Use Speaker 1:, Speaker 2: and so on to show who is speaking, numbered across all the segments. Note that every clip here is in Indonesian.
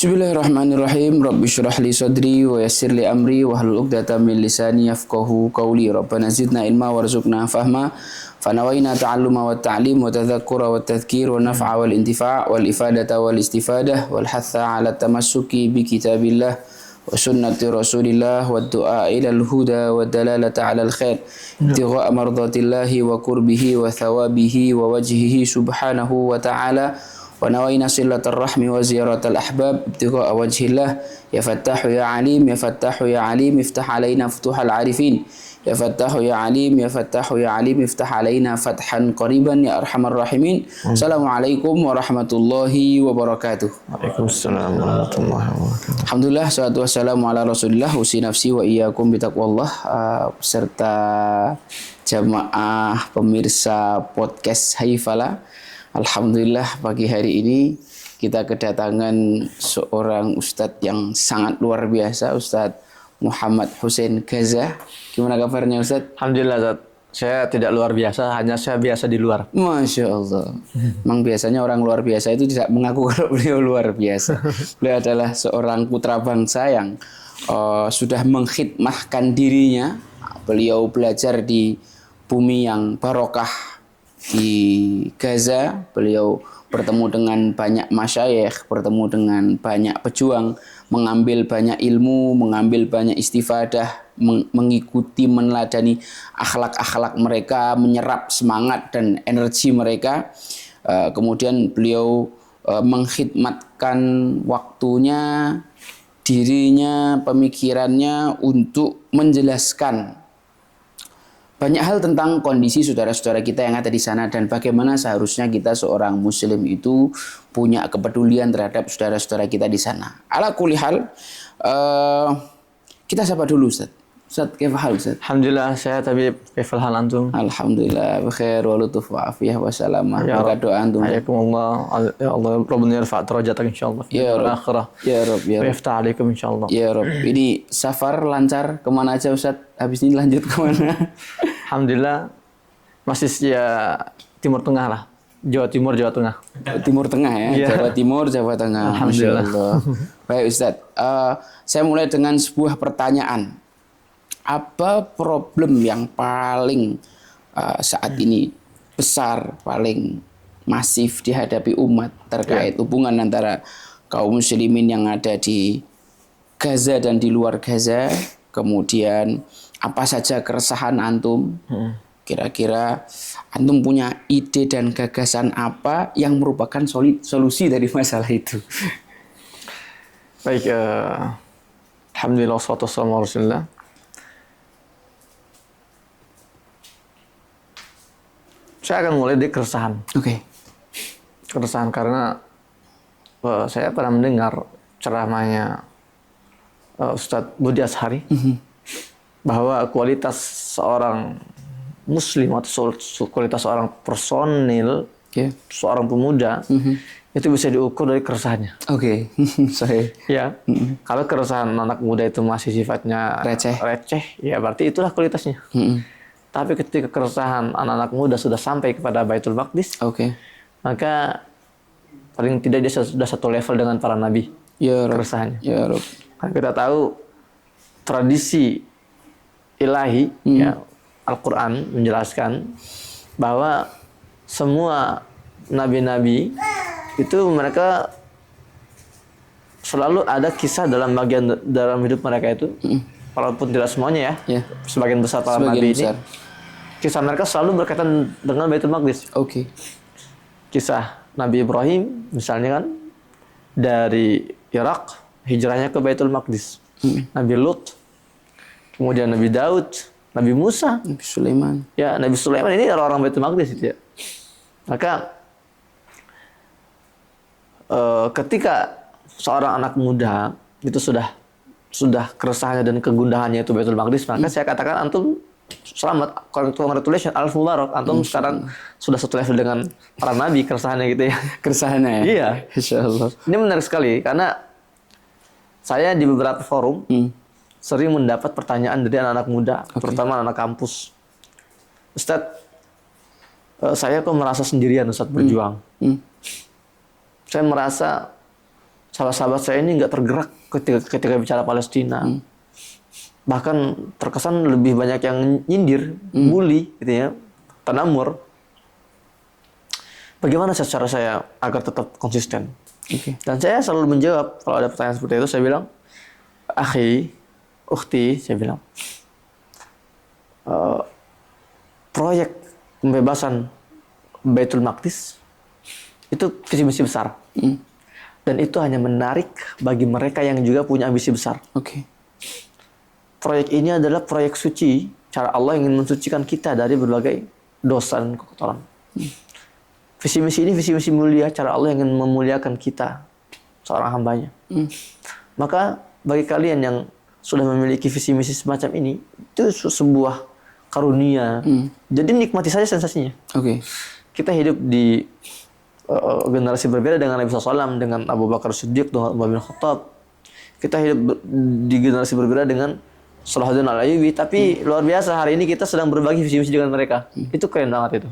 Speaker 1: Bismillahirrahmanirrahim. Rabbi syrah li sadri wa yassir li amri wahlul 'uqdatam min lisani yafqahu qawli. Rabbana zidna ilma warzuqna fahma. Fanawaina ta'alluma wa ta'lim wa tadhakkura wa tadhkir wa naf'a wal intifa' wal ifadata wal istifadah wal hatha 'ala tamassuki bi kitabillah wa sunnati Rasulillah wa du'a ila al-huda wa dalalata 'ala al-khair. Ibtigha'a mardatillahi wa qurbihi wa thawabihi wa wajhihi subhanahu wa ta'ala. Wa nawaina silatul rahmi wa ziyaratul ahbab ibtigha'a wajhillah. Ya fattahu ya alim, ya fattahu ya alim, iftah alaina futuhal arifin. Ya fattahu ya alim, ya fattahu ya alim, iftah alaina fathan qariban ya arhamar rahimin. Assalamualaikum warahmatullahi wabarakatuh.
Speaker 2: Waalaikumsalam warahmatullahi wabarakatuh.
Speaker 1: Alhamdulillah, salatu wassalamu ala rasulillah, usi nafsi wa iyyakum bitaqwallah, beserta jamaah pemirsa podcast Haifala. Alhamdulillah pagi hari ini kita kedatangan seorang ustadz yang sangat luar biasa, Ustadz Muhammad Hussein Gaza. Gimana kabarnya Ustadz?
Speaker 2: Alhamdulillah Ustaz. Saya tidak luar biasa, hanya saya biasa di luar.
Speaker 1: Masya Allah. Memang biasanya orang luar biasa itu tidak mengaku kalau beliau luar biasa. Beliau adalah seorang putra bangsa yang sudah mengkhidmahkan dirinya. Beliau belajar di bumi yang barokah di Gaza. Beliau bertemu dengan banyak masyayikh, bertemu dengan banyak pejuang, mengambil banyak ilmu, mengambil banyak istifadah, mengikuti, meneladani akhlak-akhlak mereka, menyerap semangat dan energi mereka. Kemudian beliau mengkhidmatkan waktunya, dirinya, pemikirannya untuk menjelaskan banyak hal tentang kondisi saudara-saudara kita yang ada di sana dan bagaimana seharusnya kita seorang muslim itu punya kepedulian terhadap saudara-saudara kita di sana. Ala kulli hal, kita sapa dulu Ustaz. Ustaz, kaifa hal Ustaz?
Speaker 2: Alhamdulillah, saya tapi kaifal hal antum?
Speaker 1: Alhamdulillah, bikhair wa lutuf wa afiyah wa salamah. Berkat doa antum.
Speaker 2: Hayakumullah. Ya Allah, Rabbana yarfa' darajatak insyaallah fi akhirah.
Speaker 1: Ya Rabb, ya
Speaker 2: Wa
Speaker 1: Rabb.
Speaker 2: yaftah 'alaikum insyaallah.
Speaker 1: Ya Rabb. Ini safar lancar kemana aja Ustaz? Habis ini lanjut kemana?
Speaker 2: Alhamdulillah masih ya Timur Tengah lah. Jawa Timur, Jawa Tengah.
Speaker 1: Timur Tengah ya,
Speaker 2: Yeah.
Speaker 1: Jawa Timur, Jawa Tengah.
Speaker 2: Alhamdulillah.
Speaker 1: Masya Allah. Baik Ustaz, saya mulai dengan sebuah pertanyaan. Apa problem yang paling saat ini besar, paling masif dihadapi umat terkait hubungan antara kaum muslimin yang ada di Gaza dan di luar Gaza? Kemudian apa saja keresahan antum? Kira-kira antum punya ide dan gagasan apa yang merupakan solusi dari masalah itu?
Speaker 2: Baik, alhamdulillah wassalatu wassalamu ala Rasulillah. Saya akan mulai dari keresahan.
Speaker 1: Oke.
Speaker 2: Keresahan karena saya pernah mendengar ceramahnya Ustadz Budi Ashari bahwa kualitas seorang muslim atau kualitas seorang personil, seorang pemuda itu bisa diukur dari keresahannya.
Speaker 1: Oke. Saya.
Speaker 2: Ya, kalau keresahan anak muda itu masih sifatnya receh, ya berarti itulah kualitasnya. Tapi ketika keresahan anak-anak muda sudah sampai kepada Baitul Maqdis, maka paling tidak dia sudah satu level dengan para nabi.
Speaker 1: Ya Rabb.
Speaker 2: Keresahannya.
Speaker 1: Ya Rabb.
Speaker 2: Karena kita tahu tradisi ilahi, ya, Al-Quran menjelaskan bahwa semua nabi-nabi itu mereka selalu ada kisah dalam hidup mereka itu, walaupun tidak semuanya ya, sebagian besar para nabi ini, kisah mereka selalu berkaitan dengan Baitul Maqdis. Kisah Nabi Ibrahim misalnya kan dari Irak hijrahnya ke Baitul Maqdis. Nabi Lut, kemudian Nabi Daud, Nabi Musa,
Speaker 1: Nabi Sulaiman.
Speaker 2: Ya, Nabi Sulaiman ini orang-orang Baitul Maqdis itu ya. Maka ketika seorang anak muda itu sudah keresahannya dan kegundahannya itu Baitul Maqdis, maka saya katakan antum selamat, congratulations, alf mubarak, antum sekarang sudah satu level dengan para nabi keresahannya gitu ya.
Speaker 1: Keresahannya ya?
Speaker 2: Iya.
Speaker 1: Insyaallah.
Speaker 2: Ini menarik sekali karena saya di beberapa forum sering mendapat pertanyaan dari anak-anak muda, terutama anak kampus. Ustadz, saya kok merasa sendirian Ustadz berjuang. Saya merasa sahabat-sahabat saya ini nggak tergerak ketika bicara Palestina. Bahkan terkesan lebih banyak yang nyindir, bully, gitu ya, tanamur. Bagaimana cara saya agar tetap konsisten? Dan saya selalu menjawab kalau ada pertanyaan seperti itu, saya bilang, akhi, ukhti, saya bilang, proyek pembebasan Baitul Maqdis itu visi misi besar. Dan itu hanya menarik bagi mereka yang juga punya ambisi besar. Proyek ini adalah proyek suci, cara Allah ingin mensucikan kita dari berbagai dosa dan kekotoran. Visi misi ini visi misi mulia, cara Allah ingin memuliakan kita, seorang hambanya. Maka bagi kalian yang sudah memiliki visi misi semacam ini, itu sebuah karunia. Jadi nikmati saja sensasinya. Kita hidup di generasi berbeda dengan Nabi SAW, dengan Abu Bakar Siddiq, dengan Umar bin Khattab. Kita hidup di generasi berbeda dengan Salahuddin Al-Ayyubi, tapi luar biasa hari ini kita sedang berbagi visi misi dengan mereka. Itu keren banget itu.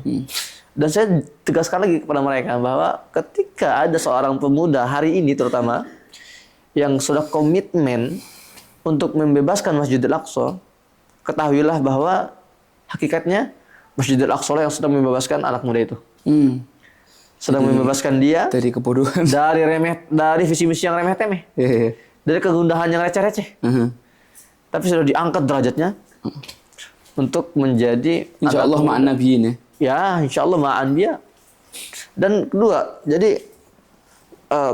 Speaker 2: Dan saya tegaskan lagi kepada mereka bahwa ketika ada seorang pemuda hari ini terutama yang sudah komitmen untuk membebaskan Masjidil Aqsa, ketahuilah bahwa hakikatnya Masjidil Aqsa yang sedang membebaskan anak muda itu. Sedang membebaskan dia
Speaker 1: dari kebodohan,
Speaker 2: dari visi misi yang remeh-temeh, dari kegundahan yang receh-receh. Tapi sudah diangkat derajatnya untuk menjadi
Speaker 1: insya Allah ma'an nabiyin.
Speaker 2: Ya, insya Allah ma'an dia. Dan kedua, jadi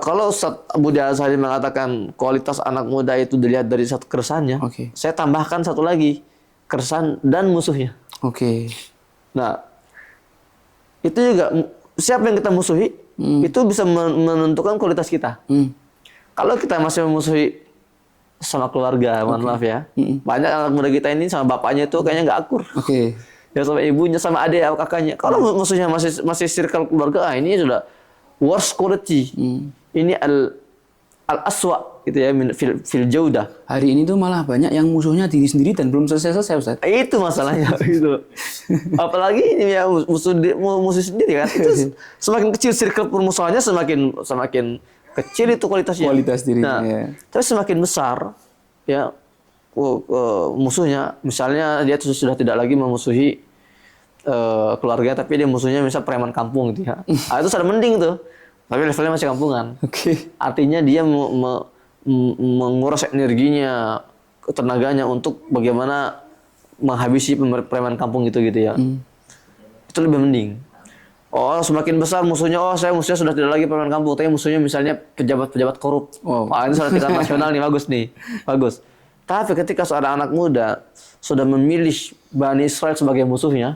Speaker 2: kalau Ustaz Budi Azhari mengatakan kualitas anak muda itu dilihat dari satu keresahannya, saya tambahkan satu lagi, keresahan dan musuhnya. Nah, itu juga siapa yang kita musuhi, itu bisa menentukan kualitas kita. Kalau kita masih memusuhi sama keluarga, mohon maaf ya. Banyak anak muda kita ini sama bapaknya itu kayaknya nggak akur. Ya sama ibunya, sama adik atau kakaknya. Kalau musuhnya masih circle keluarga, ini sudah worst quality. Ini al-aswa gitu ya, fil jaudah.
Speaker 1: Hari ini tuh malah banyak yang musuhnya diri sendiri dan belum selesai-selesai, Ustaz.
Speaker 2: Itu masalahnya gitu. Apalagi ini ya musuh sendiri kan. Itu semakin kecil circle permusuhannya semakin kecil itu kualitasnya.
Speaker 1: Kualitas dirinya.
Speaker 2: Nah, tapi semakin besar ya musuhnya, misalnya dia sudah tidak lagi memusuhi keluarga, tapi dia musuhnya misal preman kampung gitu ya. Itu sudah mending tuh. Tapi levelnya masih kampungan. Artinya dia menguras energinya, tenaganya untuk bagaimana menghabisi preman kampung gitu ya. Itu lebih mending. Oh, semakin besar musuhnya, musuhnya sudah tidak lagi preman kampung, tapi musuhnya misalnya pejabat-pejabat korup. Ini sudah tingkat nasional nih, bagus. Tapi ketika seorang anak muda sudah memilih Bani Israel sebagai musuhnya,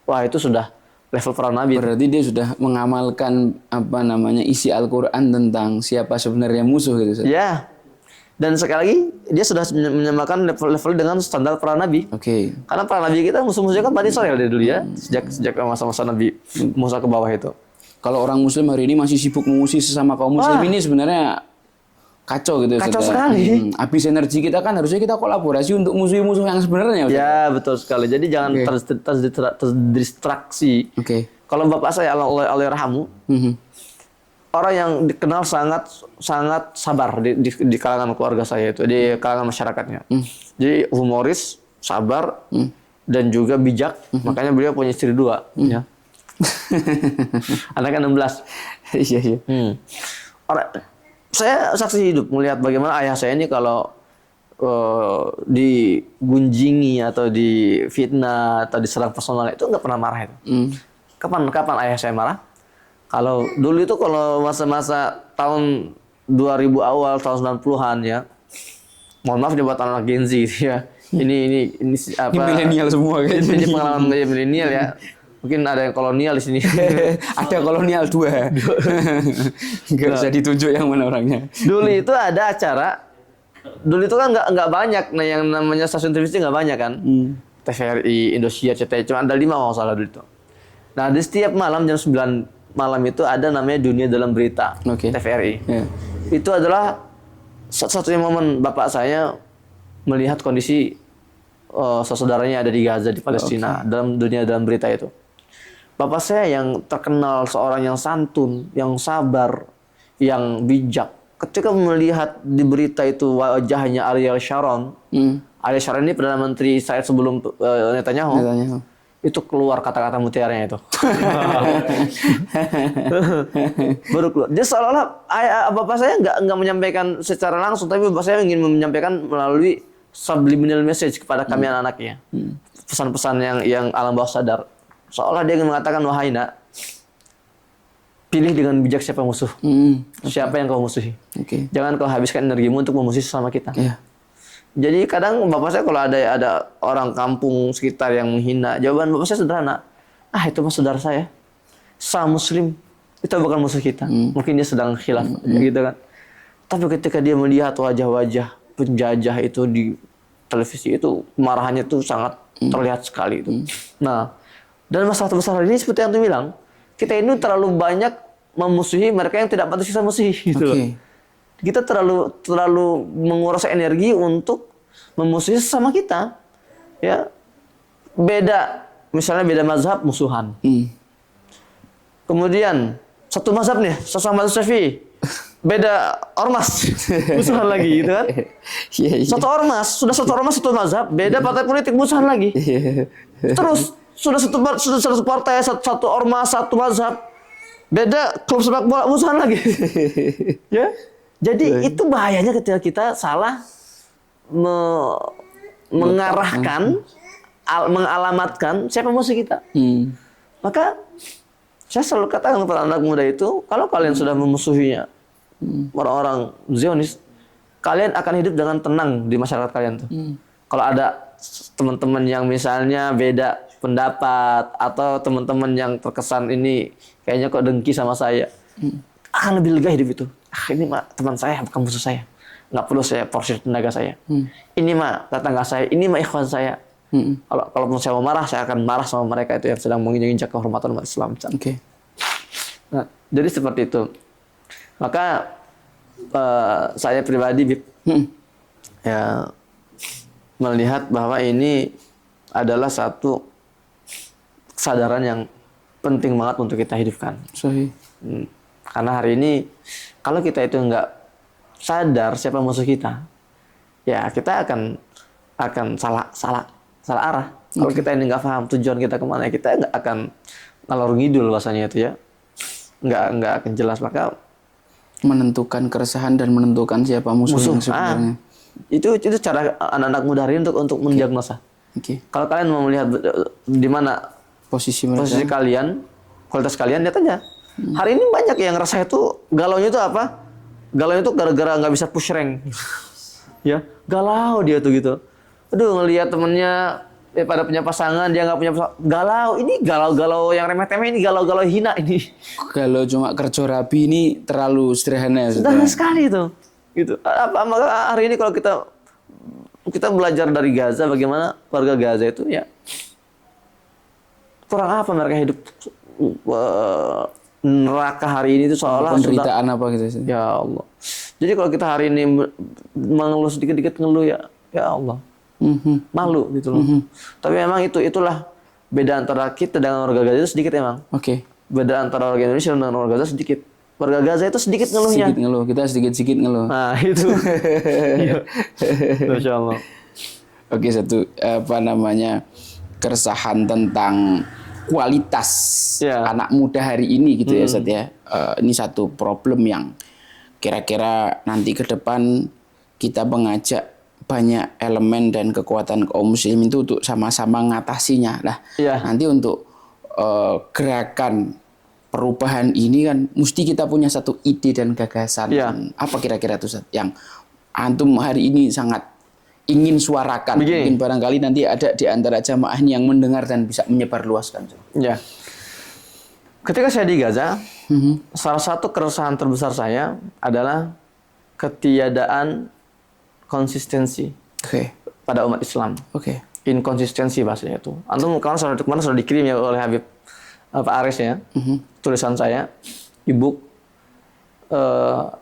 Speaker 2: wah itu sudah level para nabi.
Speaker 1: Berarti dia sudah mengamalkan isi Al-Quran tentang siapa sebenarnya musuh gitu.
Speaker 2: Ya. Dan sekali lagi dia sudah menyamakan level dengan standar para nabi. Karena para nabi kita musuh-musuhnya kan Bani Israel dari dulu ya, sejak masa-masa Nabi Musa ke bawah itu.
Speaker 1: Kalau orang Muslim hari ini masih sibuk mengusir sesama kaum Muslim, ini sebenarnya kacau gitu.
Speaker 2: Kacau sekali.
Speaker 1: Habis energi kita kan harusnya kita kolaborasi untuk musuh-musuh yang sebenarnya.
Speaker 2: Ya betul sekali. Jadi jangan terdistraksi. Kalau bapak saya Allah yarhamu, orang yang dikenal sangat sabar di kalangan keluarga saya itu, di kalangan masyarakatnya. Jadi humoris, sabar, dan juga bijak. Makanya beliau punya istri 2. Ya. Anaknya 16.
Speaker 1: Iya.
Speaker 2: Saya saksi hidup melihat bagaimana ayah saya ini kalau digunjingi atau difitnah atau diserang personal itu nggak pernah marah itu. Kapan ayah saya marah? Kalau dulu itu kalau masa-masa tahun 2000 awal, tahun 90-an ya. Mohon maaf nih buat anak Gen Z ya. Ini apa?
Speaker 1: Ini milenial semua kan.
Speaker 2: Ini pengalaman milenial ya. Mungkin ada yang kolonial di sini.
Speaker 1: Ada kolonial 2. Nggak usah ditunjuk yang mana orangnya.
Speaker 2: Dulu itu ada acara. Dulu itu kan nggak banyak. Nah yang namanya stasiun televisi nggak banyak kan. TVRI, Indosiar, CTI. Cuma ada 5 kalau salah dulu itu. Nah di setiap malam jam 9 malam itu ada namanya Dunia Dalam Berita. TVRI. Itu adalah satu-satunya momen bapak saya melihat kondisi saudaranya ada di Gaza, di Palestina. Dalam Dunia Dalam Berita itu. Bapak saya yang terkenal seorang yang santun, yang sabar, yang bijak, ketika melihat di berita itu wajahnya Ariel Sharon, Ariel Sharon ini Perdana Menteri Israel sebelum Netanyahu, itu keluar kata-kata mutiaranya itu. Baru keluar. Dia seolah-olah bapak saya nggak menyampaikan secara langsung, tapi bapak saya ingin menyampaikan melalui subliminal message kepada kami anak-anaknya. Pesan-pesan yang alam bawah sadar. Seolah dia ingin mengatakan, wahai nak, pilih dengan bijak siapa musuh. Siapa yang kau musuhi. Jangan kau habiskan energimu untuk memusuhi sesama kita. Jadi kadang bapak saya kalau ada orang kampung sekitar yang menghina, jawaban bapak saya sederhana. Itu mah saudara saya. Sama muslim. Itu bukan musuh kita. Mungkin dia sedang khilaf. Gitu kan. Tapi ketika dia melihat wajah-wajah penjajah itu di televisi itu, kemarahannya itu sangat terlihat sekali itu. Nah, dan masalah terbesar ini seperti yang tu bilang, kita ini terlalu banyak memusuhi mereka yang tidak patut kita musuhi gitu loh. Kita terlalu menguras energi untuk memusuhi sesama kita. Ya. Misalnya beda mazhab musuhan. Kemudian satu mazhab nih, sesama mazhab Syafi'i. Beda ormas musuhan lagi gitu kan. Satu ormas satu mazhab, beda partai politik musuhan lagi. Terus sudah satu partai, satu ormas, satu mazhab, beda klub sepak bola musuhan lagi. Ya. Jadi itu bahayanya ketika kita salah mengarahkan, mengalamatkan siapa musuh kita. Maka saya selalu katakan kepada anak muda itu, kalau kalian sudah memusuhinya orang-orang Zionis, kalian akan hidup dengan tenang di masyarakat kalian tuh. Kalau ada teman-teman yang misalnya beda pendapat atau teman-teman yang terkesan ini kayaknya kok dengki sama saya, akan lebih lega hidup itu. Ini mah teman saya, bukan musuh saya. Nggak perlu saya porsir tenaga saya. Ini mah tetangga saya, ini mah ikhwan saya. Kalau saya mau marah, saya akan marah sama mereka itu yang sedang menginjak kehormatan umat Islam. Nah, jadi seperti itu. Maka saya pribadi ya melihat bahwa ini adalah satu kesadaran yang penting banget untuk kita hidupkan. Karena hari ini kalau kita itu nggak sadar siapa musuh kita, ya kita akan salah arah. Kalau kita ini nggak paham tujuan kita kemana, kita nggak akan ngalor ngidul bahasanya itu ya, nggak akan jelas. Maka
Speaker 1: menentukan keresahan dan menentukan siapa musuh yang sebenarnya.
Speaker 2: Itu cara anak-anak muda hari ini untuk mendiagnosa. Kalau kalian mau melihat di mana posisi kalian, kualitas kalian, lihat aja. Hari ini banyak yang ngerasa itu galaunya itu apa? Galaunya itu gara-gara nggak bisa push rank. Ya, galau dia tuh gitu. Aduh, ngelihat temennya pada punya pasangan, dia nggak punya pasangan. Galau, ini galau-galau yang remeh-temeh, ini galau-galau hina ini.
Speaker 1: Kalau cuma kerja rapi ini terlalu sederhana.
Speaker 2: Sederhana sekali tuh. Gitu. Maka hari ini kalau kita belajar dari Gaza, bagaimana warga Gaza itu ya kurang apa mereka hidup neraka hari ini itu seolah
Speaker 1: penderitaan apa gitu.
Speaker 2: Ya Allah. Jadi kalau kita hari ini mengeluh sedikit-sedikit ngeluh ya Allah. Malu gitu loh. Tapi memang itulah beda antara kita dengan warga Gaza itu sedikit emang. Beda antara warga Indonesia dengan warga Gaza sedikit. Warga Gaza itu sedikit ngeluhnya.
Speaker 1: Sedikit ngeluh, kita sedikit ngeluh.
Speaker 2: Nah, itu. Masya Allah.
Speaker 1: Satu keresahan tentang kualitas anak muda hari ini gitu ya, Ustaz ya. Ini satu problem yang kira-kira nanti ke depan kita mengajak banyak elemen dan kekuatan kaum muslimin itu untuk sama-sama mengatasinya. Nanti untuk gerakan perubahan ini kan mesti kita punya satu ide dan gagasan. Apa kira-kira itu Ustaz yang antum hari ini sangat ingin suarakan? Mungkin barangkali nanti ada di antara jamaah yang mendengar dan bisa menyebarluaskan.
Speaker 2: Ketika saya di Gaza, salah satu keresahan terbesar saya adalah ketiadaan konsistensi pada umat Islam. Inkonsistensi bahasanya itu. Antum kemarin sudah dikirim ya oleh Habib Pak Aris ya, tulisan saya, e-book.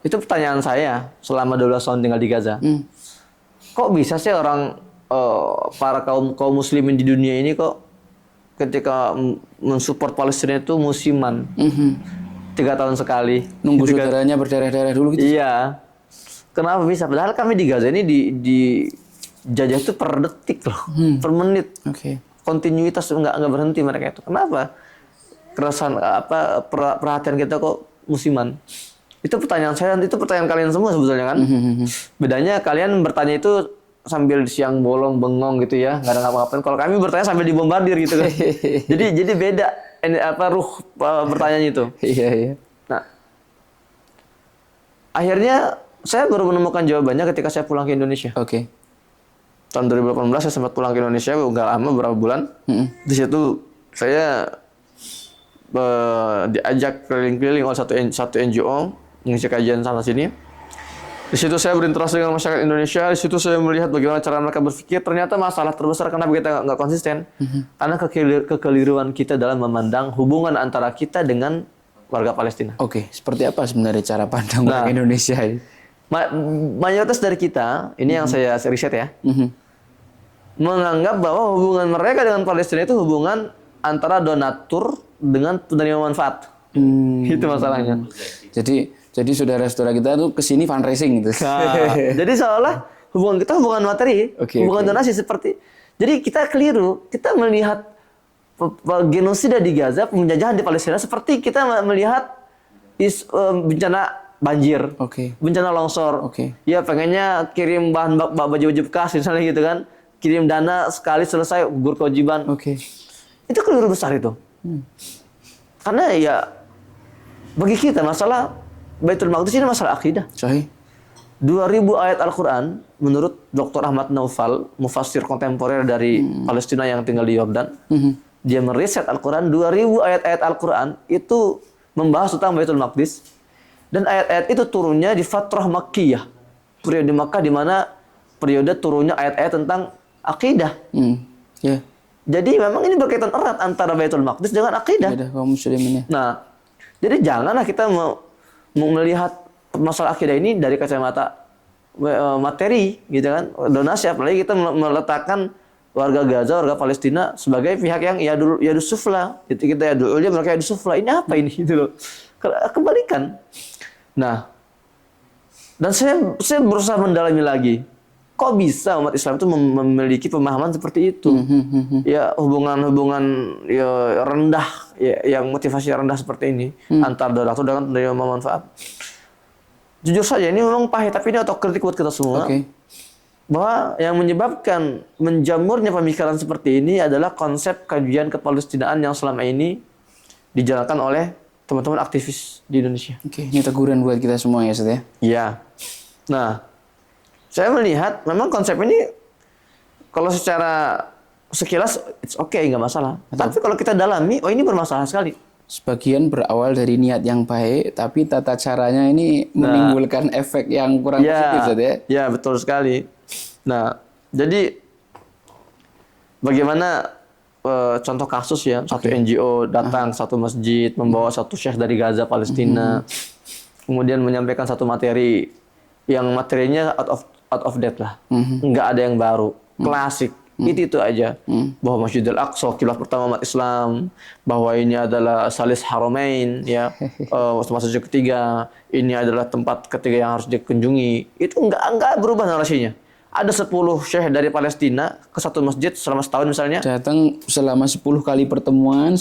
Speaker 2: Itu pertanyaan saya selama 12 tahun tinggal di Gaza. Kok bisa sih orang para kaum muslimin di dunia ini kok ketika mensupport Palestina itu musiman, 3 tahun sekali.
Speaker 1: Nunggu saudaranya berdarah-darah dulu gitu.
Speaker 2: Iya. Kenapa bisa? Padahal kami di Gaza ini di jajah itu per detik loh, per menit. Kontinuitas nggak berhenti mereka itu. Kenapa? Keresahan perhatian kita kok musiman? Itu pertanyaan saya, itu pertanyaan kalian semua sebetulnya kan. Bedanya kalian bertanya itu sambil siang bolong bengong gitu ya, nggak ada ngapa-ngapain. Kalau kami bertanya sambil dibombardir gitu kan. jadi beda ruh bertanya itu.
Speaker 1: Iya.
Speaker 2: Nah, akhirnya saya baru menemukan jawabannya ketika saya pulang ke Indonesia. Tahun 2018 saya sempat pulang ke Indonesia, nggak lama, beberapa bulan. Di situ saya diajak keliling-keliling oleh satu NGO mengisi kajian sana sini. Di situ saya berinteraksi dengan masyarakat Indonesia. Di situ saya melihat bagaimana cara mereka berpikir. Ternyata masalah terbesar kenapa kita nggak konsisten, karena kekeliruan kita dalam memandang hubungan antara kita dengan warga Palestina.
Speaker 1: Seperti apa sebenarnya cara pandang warga Indonesia ini?
Speaker 2: Mayoritas dari kita, ini yang saya riset ya, menganggap bahwa hubungan mereka dengan Palestina itu hubungan antara donatur dengan penerima manfaat. Itu masalahnya.
Speaker 1: Jadi saudara-saudara kita tuh kesini fundraising gitu.
Speaker 2: Jadi seolah hubungan kita hubungan materi, hubungan donasi seperti. Jadi kita keliru. Kita melihat genosida di Gaza, penjajahan di Palestina seperti kita melihat bencana banjir, bencana longsor. Ya pengennya kirim bahan baju bekas misalnya gitu kan, kirim dana sekali selesai gugur kewajiban. Itu keliru besar itu. Karena ya bagi kita masalah Baitul Maqdis ini masalah akidah. 2000 ayat Al-Quran menurut Dr. Ahmad Naufal, mufassir kontemporer dari Palestina yang tinggal di Yordan. Dia meriset Al-Quran, 2000 ayat-ayat Al-Quran itu membahas tentang Baitul Maqdis. Dan ayat-ayat itu turunnya di Fatrah Makkiyah, periode Makkah di mana periode turunnya ayat-ayat tentang akidah. Jadi memang ini berkaitan erat antara Baitul Maqdis dengan akidah.
Speaker 1: Kaum muslimin.
Speaker 2: Nah, jadi janganlah kita mau melihat masalah akidah ini dari kacamata materi gitu kan, donasi, apalagi kita meletakkan warga Gaza, warga Palestina sebagai pihak yang yadus sufla. Jadi kita yadu'ulnya, mereka yadus sufla. Ini apa ini gitu loh. Kebalikan. Nah, dan saya berusaha mendalami lagi. Kok bisa umat Islam itu memiliki pemahaman seperti itu? Ya hubungan ya rendah, ya, yang motivasi rendah seperti ini antar donatur dengan penerima manfaat. Jujur saja ini memang pahit, tapi ini otokritik buat kita semua. Bahwa yang menyebabkan menjamurnya pemikiran seperti ini adalah konsep kajian kepalestinaan yang selama ini dijalankan oleh teman-teman aktivis di Indonesia.
Speaker 1: Ini teguran buat kita semua ya, Ustaz ya?
Speaker 2: Iya. Nah, saya melihat memang konsep ini kalau secara sekilas it's okay, nggak masalah. Tapi kalau kita dalami, ini bermasalah sekali.
Speaker 1: Sebagian berawal dari niat yang baik, tapi tata caranya ini menimbulkan efek yang kurang positif, Ustaz ya?
Speaker 2: Ya, betul sekali. Nah, jadi bagaimana contoh kasus ya, satu NGO datang satu masjid, membawa satu syekh dari Gaza, Palestina, kemudian menyampaikan satu materi yang materinya out of date lah, nggak ada yang baru, klasik, itu aja, bahwa Masjidil Aqsa kiblat pertama umat Islam, bahwa ini adalah Salis Haramain, ya, masjid ketiga, ini adalah tempat ketiga yang harus dikunjungi, itu nggak berubah narasinya. Ada 10 syekh dari Palestina ke satu masjid selama setahun misalnya.
Speaker 1: Datang selama 10 kali pertemuan.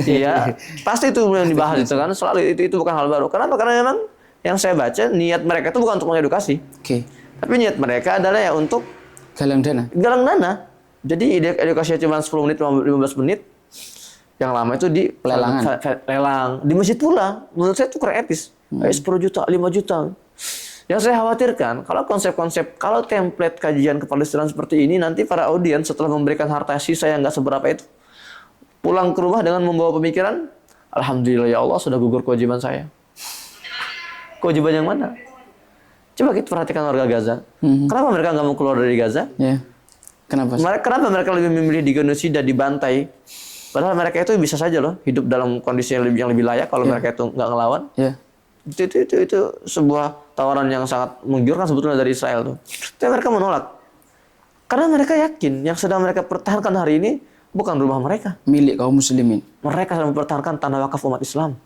Speaker 2: Iya, pasti itu yang dibahas itu kan, selalu itu bukan hal baru. Kenapa? Karena memang yang saya baca niat mereka itu bukan untuk mengedukasi. Tapi niat mereka adalah ya untuk
Speaker 1: galang dana.
Speaker 2: Jadi edukasinya cuma 10 menit, 15 menit. Yang lama itu di lelang. Di masjid pula. Menurut saya itu kurang etis. 10 juta, 5 juta. Yang saya khawatirkan, kalau template kajian kepalestinaan seperti ini, nanti para audiens setelah memberikan harta sisa yang nggak seberapa itu, pulang ke rumah dengan membawa pemikiran, Alhamdulillah ya Allah sudah gugur kewajiban saya. Kewajiban yang mana? Coba kita perhatikan warga Gaza. Kenapa mereka nggak mau keluar dari Gaza?
Speaker 1: Kenapa
Speaker 2: mereka lebih memilih digenosida, dibantai? Padahal mereka itu bisa saja loh hidup dalam kondisi yang lebih layak kalau mereka itu nggak ngelawan. Itu sebuah tawaran yang sangat menggiurkan sebetulnya dari Israel tuh. Tapi mereka menolak. Karena mereka yakin yang sedang mereka pertahankan hari ini bukan rumah mereka,
Speaker 1: milik kaum muslimin.
Speaker 2: Mereka sedang mempertahankan tanah wakaf umat Islam.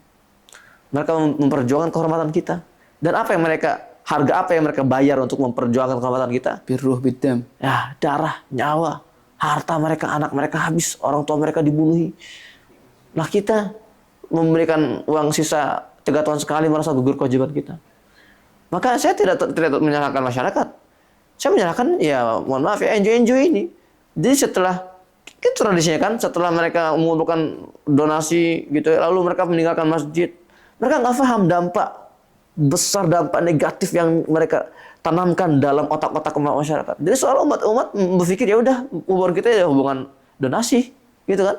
Speaker 2: Mereka memperjuangkan kehormatan kita. Dan apa yang mereka harga apa yang mereka bayar untuk memperjuangkan keselamatan kita?
Speaker 1: Birruh bidam.
Speaker 2: Ya, darah, nyawa, harta mereka, anak mereka habis, orang tua mereka dibunuhi. Nah, kita memberikan uang sisa 3 tahun sekali merasa gugur kewajiban kita. Maka saya tidak menyalahkan masyarakat. Saya menyalahkan, ya mohon maaf ya, NGO ini. Jadi setelah, itu tradisinya kan, setelah mereka mengumpulkan donasi gitu, lalu mereka meninggalkan masjid, mereka nggak paham dampak besar, dampak negatif yang mereka tanamkan dalam otak-otak masyarakat. Jadi soal umat berpikir ya udah hubungan kita ya hubungan donasi, gitu kan?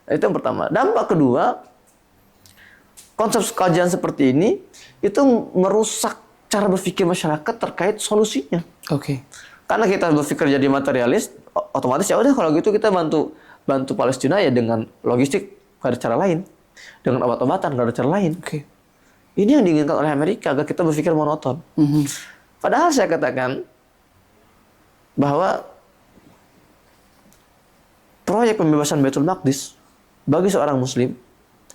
Speaker 2: Itu yang pertama. Dampak kedua, konsep kajian seperti ini itu merusak cara berpikir masyarakat terkait solusinya.
Speaker 1: Oke.
Speaker 2: Karena kita berpikir jadi materialis, otomatis ya udah kalau gitu kita bantu Palestina ya dengan logistik, nggak ada cara lain, dengan obat-obatan nggak ada cara lain.
Speaker 1: Oke.
Speaker 2: Ini yang diinginkan oleh Amerika agar kita berpikir monoton. Padahal saya katakan bahwa proyek pembebasan Baitul Maqdis bagi seorang Muslim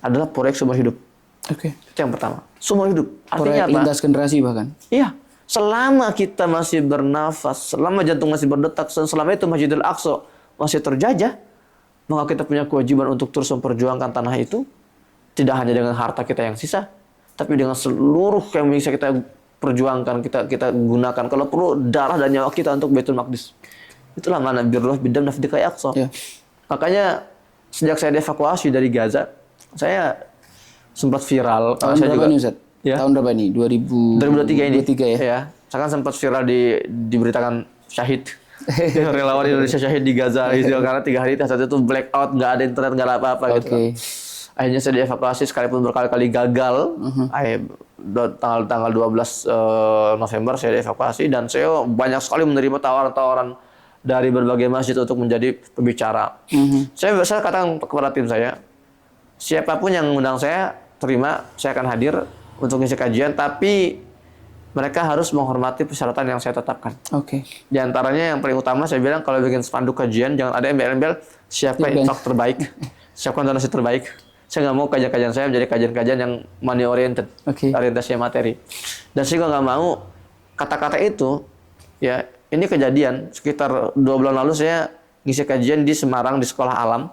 Speaker 2: adalah proyek seumur hidup.
Speaker 1: Oke.
Speaker 2: Itu yang pertama. Seumur hidup.
Speaker 1: Proyek
Speaker 2: Artinya apa?
Speaker 1: lintas generasi bahkan.
Speaker 2: Iya. Selama kita masih bernafas, selama jantung masih berdetak, selama itu Masjidil Aqsa masih terjajah, maka kita punya kewajiban untuk terus memperjuangkan tanah itu, tidak hanya dengan harta kita yang sisa, tapi dengan seluruh yang bisa kita perjuangkan, kita gunakan. Kalau perlu darah dan nyawa kita untuk Baitul Maqdis. Itulah mana birruh bidam nafdika Aqsa.
Speaker 1: Ya.
Speaker 2: Makanya sejak saya dievakuasi dari Gaza, saya sempat viral.
Speaker 1: Tahun
Speaker 2: saya
Speaker 1: berapa
Speaker 2: juga,
Speaker 1: nih Ustaz?
Speaker 2: Ya.
Speaker 1: Tahun berapa nih?
Speaker 2: 2023 ini.
Speaker 1: 2023 ya?
Speaker 2: Ya. Saya kan sempat viral diberitakan syahid. Relawan Indonesia syahid di Gaza gitu. Karena 3 hari saat itu blackout, nggak ada internet, nggak ada apa-apa gitu.
Speaker 1: Oke.
Speaker 2: Akhirnya saya dievakuasi sekalipun berkali-kali gagal. Tanggal 12 November saya dievakuasi dan saya banyak sekali menerima tawaran-tawaran dari berbagai masjid untuk menjadi pembicara. Saya katakan kepada tim saya, siapapun yang mengundang saya, terima, saya akan hadir untuk ngisi kajian, tapi mereka harus menghormati persyaratan yang saya tetapkan.
Speaker 1: Oke.
Speaker 2: Di antaranya yang paling utama saya bilang kalau bikin spanduk kajian jangan ada embel-embel siapa infak terbaik, siapkan donasi terbaik. Saya nggak mau kajian-kajian saya menjadi kajian-kajian yang money oriented, orientasinya materi. Dan saya juga nggak mau kata-kata itu, ya ini kejadian sekitar 2 bulan lalu saya ngisi kajian di Semarang di sekolah alam.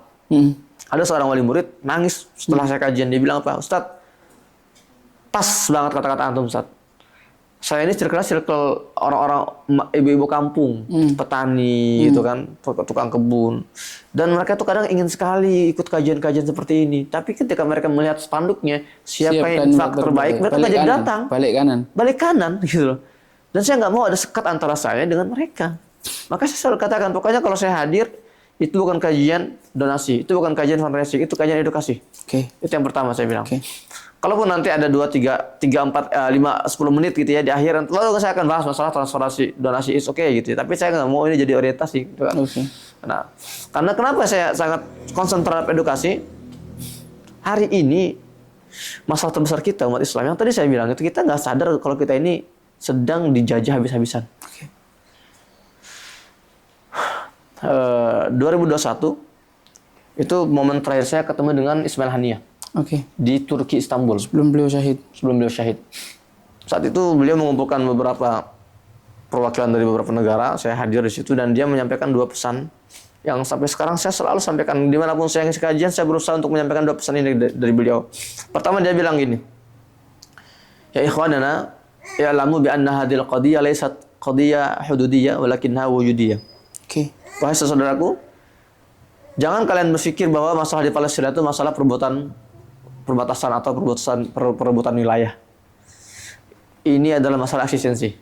Speaker 2: Ada seorang wali murid nangis setelah saya kajian, dia bilang apa, Ustadz, pas banget kata-kata antum Ustadz. Saya ini circle orang-orang ibu-ibu kampung, petani gitu kan, tukang kebun. Dan mereka tuh kadang ingin sekali ikut kajian-kajian seperti ini. Tapi ketika mereka melihat spanduknya, siapa yang infak terbaik, mereka nggak jadi datang. Balik kanan gitu loh. Dan saya nggak mau ada sekat antara saya dengan mereka. Maka saya selalu katakan, pokoknya kalau saya hadir, itu bukan kajian donasi, itu bukan kajian fundraising, itu kajian edukasi. Itu yang pertama saya bilang. Kalaupun nanti ada 2, 3, 4, 5, 10 menit gitu ya di akhir, lalu saya akan bahas masalah transformasi donasi is oke gitu ya. Tapi saya nggak mau ini jadi orientasi. Gitu kan. Nah, karena kenapa saya sangat concern terhadap edukasi? Hari ini masalah terbesar kita umat Islam yang tadi saya bilang itu kita nggak sadar kalau kita ini sedang dijajah habis-habisan. 2021 itu momen terakhir saya ketemu dengan Ismail Haniyah. Di Turki, Istanbul. Sebelum beliau syahid. Saat itu beliau mengumpulkan beberapa perwakilan dari beberapa negara. Saya hadir di situ dan dia menyampaikan 2 pesan yang sampai sekarang saya selalu sampaikan. Dimanapun saya ngisi kajian, saya berusaha untuk menyampaikan 2 pesan ini dari beliau. Pertama dia bilang gini, ya ikhwanana, ya'lamu bi anna hadhil qadiyah laysat qadiyah hududiyah walakinnaha wujudiyah. Wahai saudaraku, jangan kalian berpikir bahwa masalah di Palestina itu masalah perbatasan atau perebutan wilayah. Ini adalah masalah eksistensi.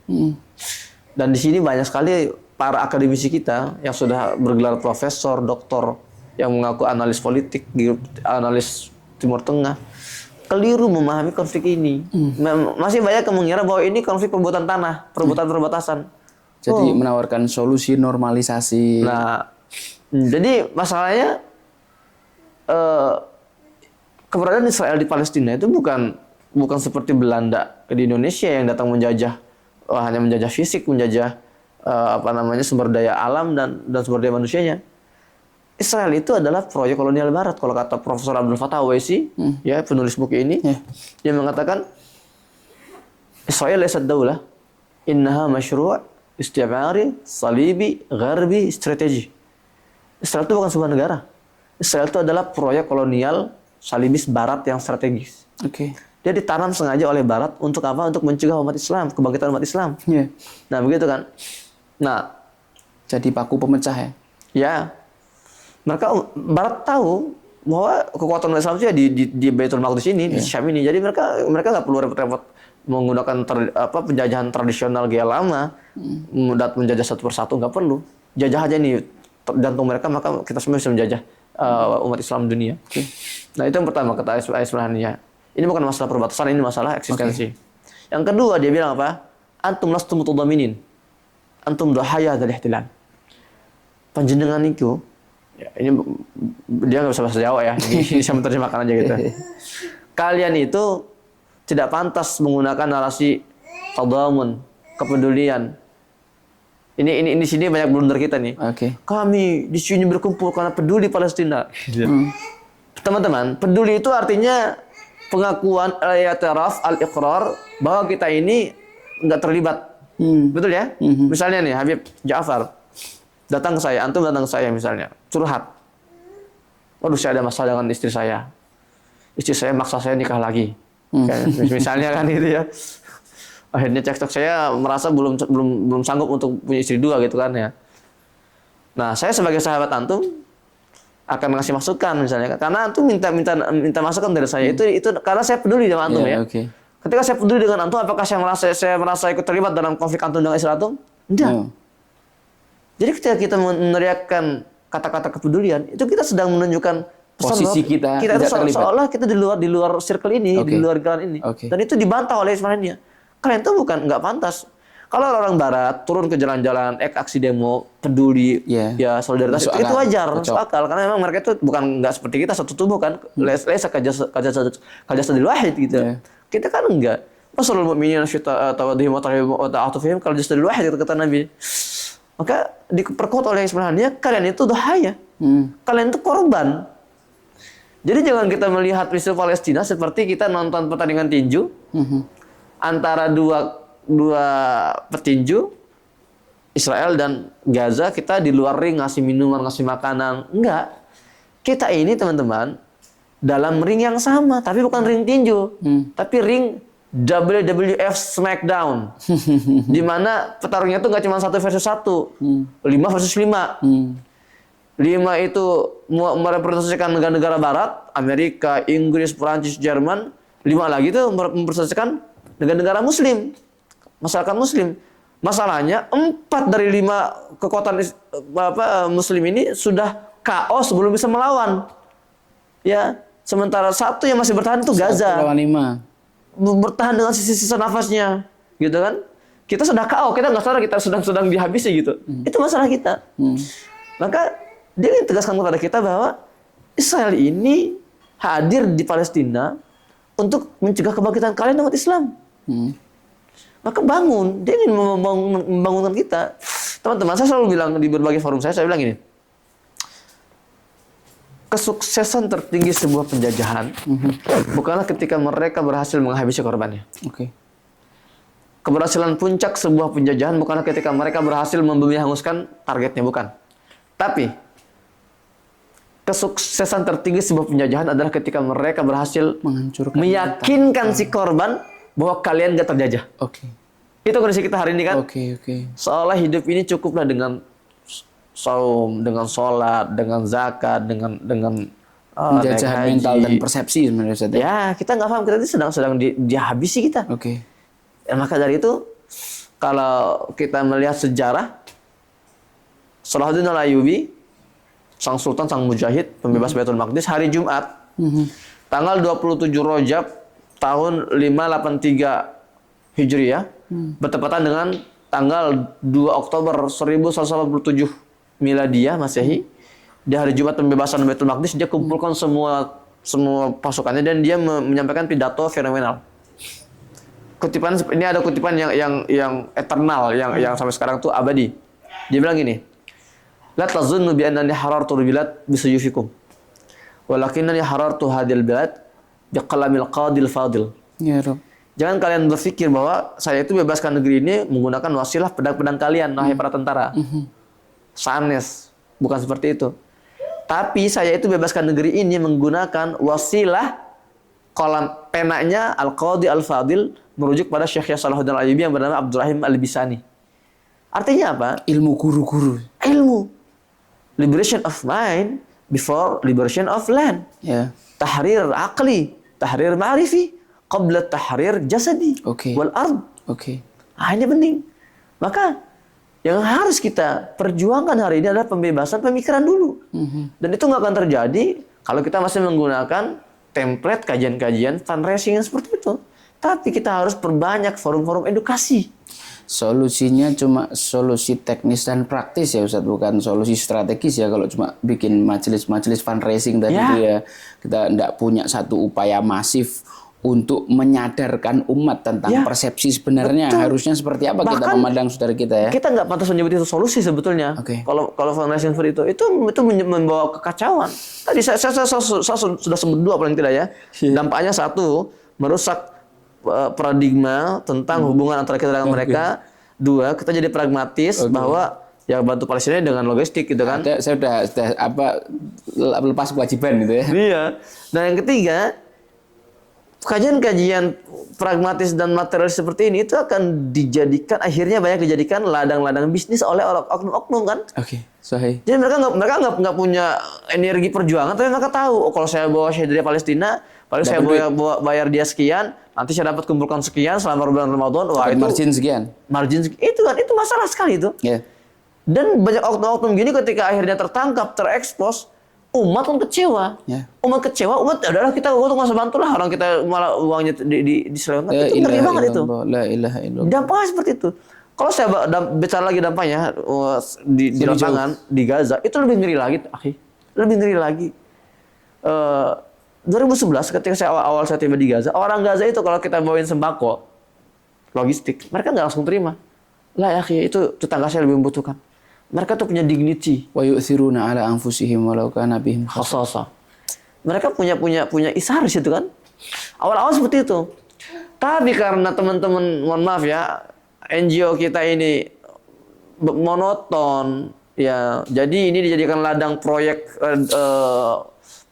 Speaker 2: Dan di sini banyak sekali para akademisi kita yang sudah bergelar profesor, doktor, yang mengaku analis politik, analis Timur Tengah, keliru memahami konflik ini. Masih banyak yang mengira bahwa ini konflik perebutan tanah, perebutan perbatasan.
Speaker 1: Jadi menawarkan solusi normalisasi.
Speaker 2: Nah, jadi masalahnya keberadaan Israel di Palestina itu bukan seperti Belanda di Indonesia yang datang menjajah, hanya menjajah fisik, menjajah sumber daya alam dan sumber daya manusianya. Israel itu adalah proyek kolonial Barat. Kalau kata Profesor Abdul Fattah Uwaisi, ya penulis buku ini, dia mengatakan Israel laysat daulah innaha masyru' istimari salibi gharbi strategi. Israel itu bukan sebuah negara. Israel itu adalah proyek kolonial salibis barat yang strategis.
Speaker 1: Oke.
Speaker 2: Dia ditanam sengaja oleh barat untuk apa? Untuk mencegah umat Islam, kebangkitan umat Islam.
Speaker 1: Yeah.
Speaker 2: Nah, begitu kan. Nah,
Speaker 1: jadi paku pemecah ya.
Speaker 2: Ya. Mereka barat tahu bahwa kekuatan Islam itu ya di Baitul Maqdis ini, di Syam ini. Jadi mereka nggak perlu repot-repot menggunakan penjajahan tradisional gaya lama, menjajah satu persatu, nggak perlu. Jajah aja nih jantung mereka, maka kita semua bisa menjajah umat Islam dunia.
Speaker 1: Okay.
Speaker 2: Nah, itu yang pertama kata Ismailiyah. Ini bukan masalah perbatasan, ini masalah eksistensi. Okay. Yang kedua dia bilang apa? Antum lastum mutadaminin. Antum dhahaya dzal ihtilal. Panjenengan itu, ya, ini dia nggak bisa bahasa Jawa ya, ini saya menerjemahkan aja gitu. Kalian itu tidak pantas menggunakan narasi tadamun, kepedulian. Ini di sini banyak blunder kita nih.
Speaker 1: Okay.
Speaker 2: Kami di sini berkumpul karena peduli Palestina. Teman-teman, peduli itu artinya pengakuan al-i'tiraf, al-iqrar bahwa kita ini nggak terlibat. Betul ya? Misalnya nih Habib Ja'far datang ke saya, antum datang ke saya misalnya, curhat. Waduh, saya ada masalah dengan istri saya. Istri saya maksa saya nikah lagi. Misalnya kan gitu ya. Akhirnya cekcok, saya merasa belum sanggup untuk punya istri dua gitu kan ya. Nah, saya sebagai sahabat antum akan ngasih masukan misalnya, karena antum minta masukan dari saya. Itu karena saya peduli dengan antum ya.
Speaker 1: Okay.
Speaker 2: Ketika saya peduli dengan antum, apakah saya merasa ikut terlibat dalam konflik antum dengan istri antum? Tidak. Jadi ketika kita meneriakkan kata-kata kepedulian, itu kita sedang menunjukkan
Speaker 1: posisi kita
Speaker 2: itu seolah kita di luar circle ini, di luar jalan ini. Dan itu dibantah oleh Ismailiyah. Kalian tuh nggak pantas. Kalau orang Barat turun ke jalan-jalan, aksi demo, peduli, ya solidaritas, itu wajar, masuk akal. Karena memang mereka itu bukan nggak seperti kita satu tubuh kan, lesa kajasadil wahid gitu. Kita kan enggak. Masalul mu'minin tawadhihim wa ta'atufihim kal jasadil wahid kata Nabi. Maka diperkuat oleh Ismailiyah, kalian itu dhahaya. Kalian itu korban. Jadi jangan kita melihat peristiwa Palestina seperti kita nonton pertandingan tinju antara dua petinju Israel dan Gaza, kita di luar ring ngasih minuman, ngasih makanan. Enggak. Kita ini teman-teman dalam ring yang sama, tapi bukan ring tinju, tapi ring WWF Smackdown. Di mana petarungnya itu nggak cuma 1 versus 1, 5 versus 5. 5 itu merepresentasikan negara-negara barat, Amerika, Inggris, Perancis, Jerman. 5 lagi itu merepresentasikan negara-negara muslim, masyarakat muslim. Masalahnya 4 dari 5 kekuatan muslim ini sudah kaos, belum bisa melawan. Ya, sementara 1 yang masih bertahan itu Gaza. Bertahan dengan sisa-sisa nafasnya, gitu kan? Kita sudah KO, kita nggak sadar kita sedang dihabisi gitu. Itu masalah kita. Maka dia tegaskan kepada kita bahwa Israel ini hadir di Palestina untuk mencegah kebangkitan kalian umat Islam. Maka bangun, dia ingin membangunkan kita. Teman-teman, saya selalu bilang di berbagai forum saya bilang gini. Kesuksesan tertinggi sebuah penjajahan bukanlah ketika mereka berhasil menghabisi korbannya. Keberhasilan puncak sebuah penjajahan bukanlah ketika mereka berhasil membumi hanguskan targetnya, bukan. Tapi kesuksesan tertinggi sebuah penjajahan adalah ketika mereka berhasil meyakinkan si korban bahwa kalian gak terjajah. Itu kondisi kita hari ini kan. Seolah hidup ini cukuplah dengan saum, dengan sholat, dengan zakat, dengan
Speaker 1: penjajahan mental dan persepsi sebenarnya.
Speaker 2: Ya, kita nggak paham, kita itu sedang dihabisi kita. Ya, maka dari itu, kalau kita melihat sejarah, Salahuddin Al-Ayyubi, sang sultan, sang mujahid, pembebas Baitul Maqdis, hari Jumat, tanggal 27 Rajab tahun 583 Hijriah, bertepatan dengan tanggal 2 Oktober 1187 Miladiyah Masehi, di hari Jumat pembebasan Baitul Maqdis, dia kumpulkan semua pasukannya dan dia menyampaikan pidato fenomenal. Kutipan ini ada kutipan yang eternal, yang sampai sekarang tuh abadi. Dia bilang gini, la tazunnu bi annani harartu bilad bisuyufikum, walakinnani harartu hadil bilad biqalamil qadil fadil.
Speaker 1: Ya Rabb.
Speaker 2: Jangan kalian berpikir bahwa saya itu bebaskan negeri ini menggunakan wasilah pedang-pedang kalian, wahai para tentara. Sanes, bukan seperti itu. Tapi saya itu bebaskan negeri ini menggunakan wasilah kolam penanya Al-Qadhi Al-Fadil merujuk pada Syekh Salahuddin Al-Ayyubi yang bernama Abdurrahim Al-Bisani. Artinya apa?
Speaker 1: Ilmu guru-guru.
Speaker 2: Ilmu. Liberation of mind before liberation of land.
Speaker 1: Ya.
Speaker 2: Tahrir aqli, tahrir ma'rifi, qabla tahrir jasadi wal ard. Ah, ini penting. Maka yang harus kita perjuangkan hari ini adalah pembebasan pemikiran dulu. Dan itu nggak akan terjadi kalau kita masih menggunakan template kajian-kajian fundraising yang seperti itu. Tapi kita harus perbanyak forum-forum edukasi.
Speaker 1: Solusinya cuma solusi teknis dan praktis ya Ustadz, bukan solusi strategis ya. Kalau cuma bikin majelis-majelis fundraising tadi itu ya, kita tidak punya satu upaya masif untuk menyadarkan umat tentang persepsi sebenarnya. Betul. Harusnya seperti apa bahkan kita memandang saudara kita ya.
Speaker 2: Kita nggak pantas menyebut itu solusi sebetulnya. Kalau fundraising seperti itu membawa kekacauan. Tadi saya sudah sebut dua paling tidak ya. Dampaknya satu, merusak paradigma tentang hubungan antara kita dengan mereka. Dua, kita jadi pragmatis bahwa ya bantu Palestina dengan logistik gitu kan.
Speaker 1: Saya sudah lepas kewajiban gitu ya.
Speaker 2: Iya. Dan yang ketiga, kajian-kajian pragmatis dan materialis seperti ini itu akan akhirnya banyak dijadikan ladang-ladang bisnis oleh oknum-oknum kan.
Speaker 1: Sahih.
Speaker 2: Jadi mereka nggak punya energi perjuangan, tapi mereka tahu kalau saya bawa Syedria Palestina, paling saya bayar dia sekian, nanti saya dapat kumpulkan sekian selama bulan Ramadan. Wah, itu
Speaker 1: margin sekian.
Speaker 2: Itu kan itu masalah sekali itu. Dan banyak oknum-oknum gini ketika akhirnya tertangkap, terekspos, umat kan kecewa. Umat kecewa, umat adalah kita nggak usah bantu lah, orang kita malah uangnya diselewengkan. Itu ngeri banget itu.
Speaker 1: La ilaha illallah.
Speaker 2: Dampaknya seperti itu. Kalau saya bicara lagi dampaknya di lapangan di Gaza itu lebih ngeri lagi, lebih ngeri lagi. 2011 ketika awal saya tiba di Gaza, orang Gaza itu kalau kita bawain sembako, logistik, mereka nggak langsung terima. Lah ya, itu tetangga saya lebih membutuhkan. Mereka tuh punya dignity.
Speaker 1: Wa yu'thiruna ala anfusihim walau kana bihim
Speaker 2: khasasa. Mereka punya isar di situ kan. Awal-awal seperti itu. Tapi karena teman-teman, mohon maaf ya, NGO kita ini monoton ya. Jadi ini dijadikan ladang proyek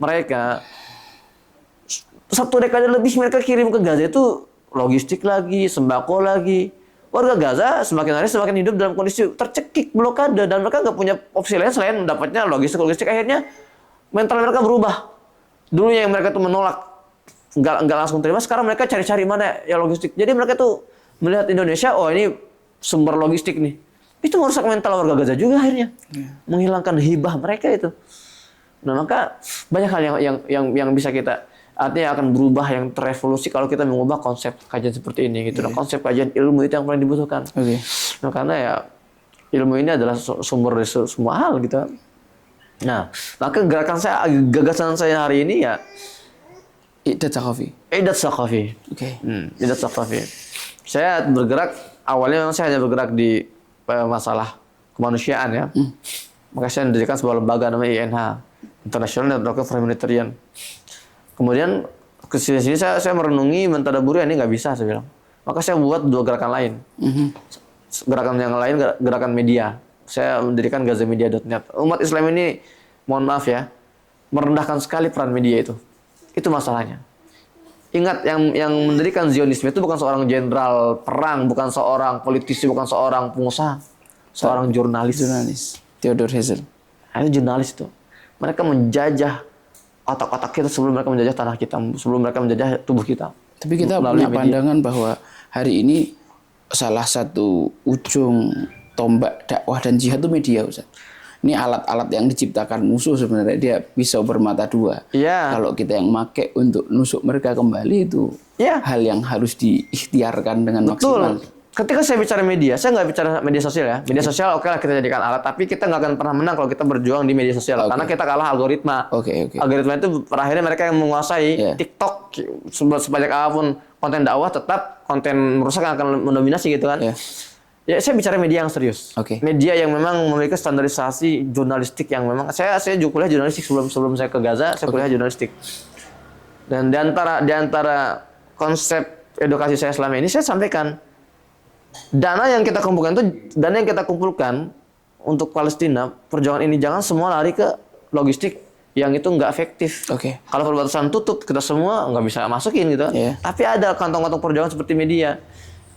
Speaker 2: mereka. 1 dekade lebih mereka kirim ke Gaza itu logistik lagi, sembako lagi. Warga Gaza semakin hari semakin hidup dalam kondisi tercekik, blokade, dan mereka nggak punya opsi lain selain mendapatnya logistik. Akhirnya mental mereka berubah. Dulunya yang mereka tuh menolak, nggak langsung terima. Sekarang mereka cari-cari mana ya logistik. Jadi mereka tuh melihat Indonesia, oh ini sumber logistik nih. Itu merusak mental warga Gaza juga akhirnya, menghilangkan hibah mereka itu. Nah maka banyak hal yang bisa kita, artinya akan berubah, yang terevolusi kalau kita mengubah konsep kajian seperti ini gitu. Nah, konsep kajian ilmu itu yang paling dibutuhkan. Nah, karena ya ilmu ini adalah sumber dari semua hal gitu. Nah, maka gagasan saya hari ini ya
Speaker 1: Idat Saqafi.
Speaker 2: Idat Saqafi. Saya bergerak, awalnya memang saya hanya bergerak di masalah kemanusiaan ya. Maka saya mendirikan sebuah lembaga namanya INH, International Network for Humanitarian. Kemudian ke sini saya merenungi, mentadaburi, ini nggak bisa saya bilang. Maka saya buat 2 gerakan lain. Gerakan yang lain, gerakan media. Saya mendirikan gazamedia.net. Umat Islam ini, mohon maaf ya, merendahkan sekali peran media itu. Itu masalahnya. Ingat, yang mendirikan Zionisme itu bukan seorang jenderal perang, bukan seorang politisi, bukan seorang pengusaha, seorang jurnalis.
Speaker 1: Theodor Herzl.
Speaker 2: Itu jurnalis itu. Mereka menjajah otak-otak kita sebelum mereka menjajah tanah kita, sebelum mereka menjajah tubuh kita.
Speaker 1: Tapi kita punya pandangan bahwa hari ini salah satu ujung tombak dakwah dan jihad itu media, Ustaz. Ini alat-alat yang diciptakan musuh sebenarnya, dia pisau bermata dua. Kalau kita yang make untuk nusuk mereka kembali, itu hal yang harus diikhtiarkan dengan maksimal.
Speaker 2: Ketika saya bicara media, saya nggak bicara media sosial ya. Media sosial oke lah kita jadikan alat, tapi kita nggak akan pernah menang kalau kita berjuang di media sosial. Karena kita kalah algoritma. Algoritma itu akhirnya mereka yang menguasai TikTok, sebanyak apapun konten dakwah, tetap konten merusak yang akan mendominasi gitu kan. Ya, saya bicara media yang serius. Media yang memang memiliki standarisasi jurnalistik yang memang saya juga kuliah jurnalistik sebelum saya ke Gaza, saya kuliah jurnalistik. Dan di antara konsep edukasi saya selama ini, saya sampaikan dana yang kita kumpulkan untuk Palestina, perjuangan ini jangan semua lari ke logistik yang itu nggak efektif. Kalau perbatasan tutup, kita semua nggak bisa masukin gitu. Tapi ada kantong-kantong perjuangan seperti media,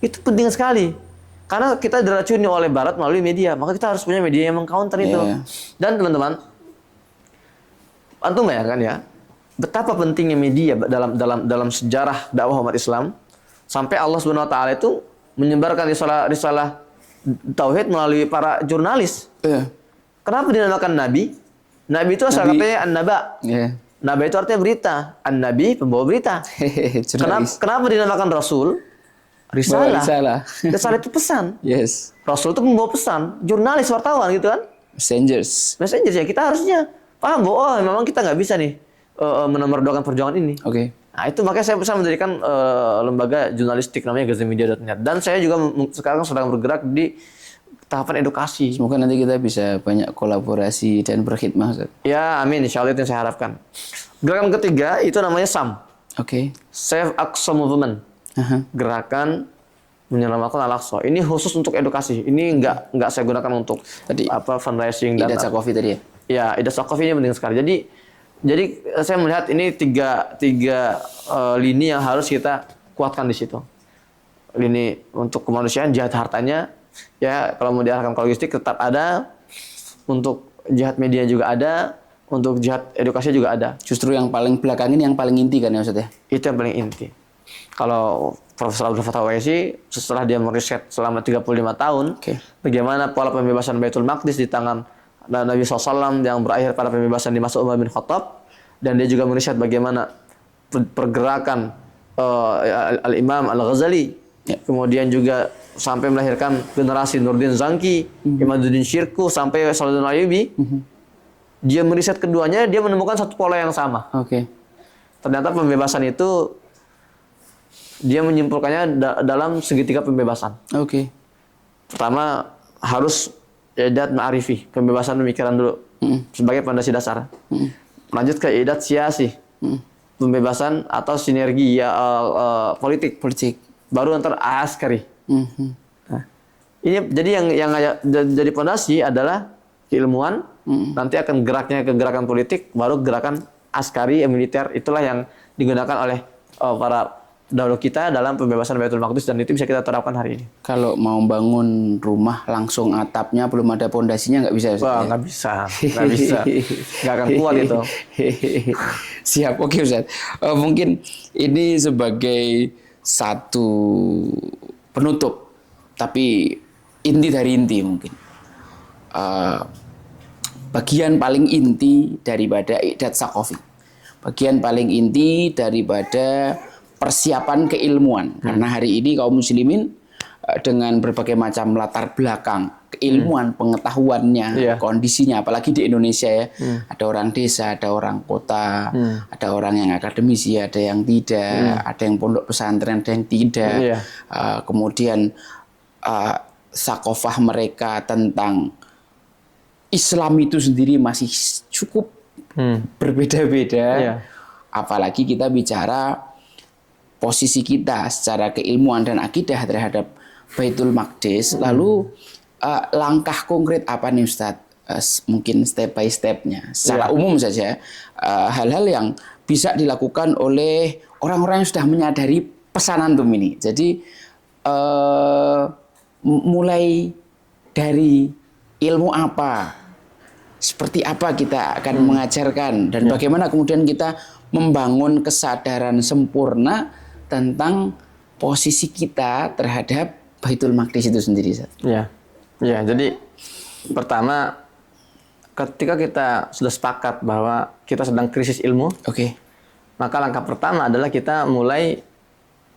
Speaker 2: itu penting sekali. Karena kita diracuni oleh Barat melalui media, maka kita harus punya media yang mengcounter itu. Dan teman-teman, antum bayangkan ya, betapa pentingnya media dalam sejarah dakwah umat Islam, sampai Allah Subhanahu Wa Taala itu menyebarkan risalah tauhid melalui para jurnalis. Kenapa dinamakan nabi? Nabi itu asal katanya an-naba. Naba itu artinya berita. An-nabi pembawa berita. Kenapa dinamakan rasul? Risalah. Risalah itu pesan. Rasul itu pembawa pesan. Jurnalis, wartawan gitu kan? Messengers ya. Kita harusnya paham bahwa memang kita nggak bisa nih menomorduakan perjuangan ini. Nah itu makanya saya bisa mendirikan lembaga jurnalistik namanya gazemedia.net. Dan saya juga sekarang sedang bergerak di tahapan edukasi.
Speaker 1: Semoga nanti kita bisa banyak kolaborasi dan berkhidmat, Ustaz.
Speaker 2: Ya, amin. Insya Allah itu yang saya harapkan. Gerakan ketiga itu namanya SAM. Save Aqsa Movement. Gerakan menyelamatkan Al-Aqsa. Ini khusus untuk edukasi. Ini nggak saya gunakan untuk fundraising dan
Speaker 1: Ida Sakofi tadi ya?
Speaker 2: Ya, Ida Sakofi ini penting sekali. Jadi saya melihat ini tiga lini yang harus kita kuatkan di situ. Lini untuk kemanusiaan, jihad hartanya, ya kalau mau diarahkan ke logistik tetap ada, untuk jihad media juga ada, untuk jihad edukasi juga ada.
Speaker 1: Justru yang paling belakang ini yang paling inti kan ya Ustaz ya?
Speaker 2: Itu yang paling inti. Kalau Profesor Abdul Fattah Uwaisi setelah dia meriset selama 35 tahun, bagaimana pola pembebasan Baitul Maqdis di tangan Nabi SAW yang berakhir pada pembebasan di masa Umar bin Khattab, dan dia juga meriset bagaimana pergerakan Al-Imam Al-Ghazali, kemudian juga sampai melahirkan generasi Nurdin Zanki, Imaduddin Syirku, sampai Salahuddin Ayyubi. Dia meriset keduanya, dia menemukan satu pola yang sama. Ternyata pembebasan itu dia menyimpulkannya dalam segitiga pembebasan. Pertama harus i'dad ma'arifi, pembebasan pemikiran dulu sebagai fondasi dasar. Lanjut ke i'dad siasi, pembebasan atau sinergi politik. Baru antar askari. Nah, ini jadi yang jadi fondasi adalah keilmuan, nanti akan geraknya ke gerakan politik, baru gerakan askari militer. Itulah yang digunakan oleh para dahulu kita dalam pembebasan Baitul Maqdis, dan itu bisa kita terapkan hari ini.
Speaker 1: Kalau mau bangun rumah langsung atapnya belum ada pondasinya nggak bisa?
Speaker 2: Wah, nggak bisa, nggak akan kuat itu.
Speaker 1: Siap, oke Ustaz. Mungkin ini sebagai satu penutup, tapi inti dari inti mungkin. Bagian paling inti daripada i'dad Sakofi. Bagian paling inti daripada persiapan keilmuan. Karena hari ini kaum muslimin dengan berbagai macam latar belakang, keilmuan, pengetahuannya, kondisinya, apalagi di Indonesia ya, ada orang desa, ada orang kota, ada orang yang akademisi, ada yang tidak, ada yang pondok pesantren, ada yang tidak. Kemudian sakofah mereka tentang Islam itu sendiri masih cukup berbeda-beda. Apalagi kita bicara posisi kita secara keilmuan dan akidah terhadap Baitul Maqdis. Lalu langkah konkret apa nih Ustadz? Mungkin step by stepnya secara umum saja, hal-hal yang bisa dilakukan oleh orang-orang yang sudah menyadari pesan antum ini. Jadi mulai dari ilmu apa, seperti apa kita akan mengajarkan, dan bagaimana kemudian kita membangun kesadaran sempurna tentang posisi kita terhadap Baitul Maqdis itu sendiri.
Speaker 2: Jadi pertama, ketika kita sudah sepakat bahwa kita sedang krisis ilmu, maka langkah pertama adalah kita mulai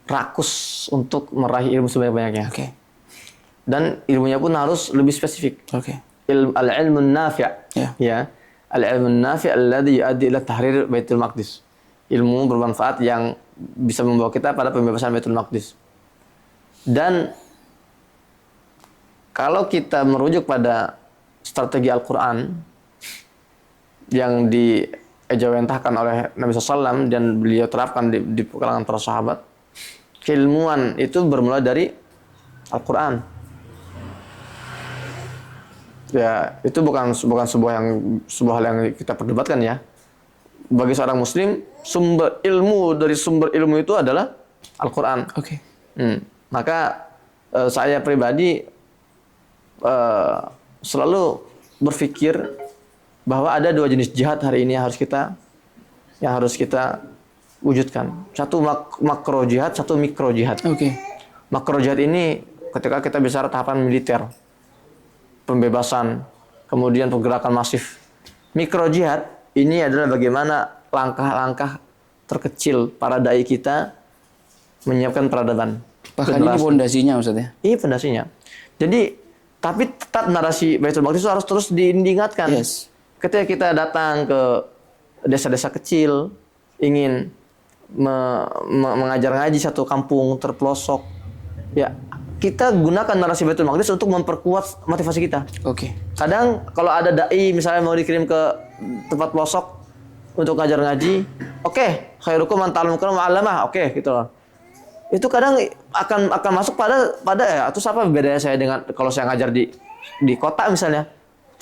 Speaker 2: rakus untuk meraih ilmu sebanyak-banyaknya. Dan ilmunya pun harus lebih spesifik. Al-ilmu nafi', al-ilmu nafi' alladhi yu'addi ila tahrir Baitul Maqdis. Ilmu bermanfaat yang bisa membawa kita pada pembebasan Baitul Maqdis. Dan kalau kita merujuk pada strategi Al-Quran yang diejawantahkan oleh Nabi SAW dan beliau terapkan di kalangan para sahabat, keilmuan itu bermula dari Al-Quran. Ya, itu bukan sebuah hal yang kita perdebatkan ya. Bagi seorang muslim, sumber ilmu itu adalah Al-Quran.
Speaker 1: Oke.
Speaker 2: Maka saya pribadi selalu berpikir bahwa ada 2 jenis jihad hari ini yang harus kita wujudkan. Satu makro jihad, satu mikro jihad.
Speaker 1: Oke.
Speaker 2: Makro jihad ini ketika kita bicara tahapan militer, pembebasan, kemudian pergerakan masif. Mikro jihad ini adalah bagaimana langkah-langkah terkecil para dai kita menyiapkan peradaban.
Speaker 1: Bahkan ini fondasinya Ustaz ya?
Speaker 2: Ini fondasinya. Jadi, tapi tetap narasi Baitul Maqdis itu harus terus diingatkan.
Speaker 1: Yes.
Speaker 2: Ketika kita datang ke desa-desa kecil, ingin mengajar ngaji satu kampung terpelosok, ya kita gunakan narasi Baitul Maqdis untuk memperkuat motivasi kita.
Speaker 1: Oke.
Speaker 2: Kadang kalau ada dai misalnya mau dikirim ke tempat pelosok untuk ngajar ngaji, oke, khairukum man ta'allama wa 'allamah, oke gitu loh. Itu kadang akan masuk pada ya, terus apa bedanya saya dengan kalau saya ngajar di kota misalnya,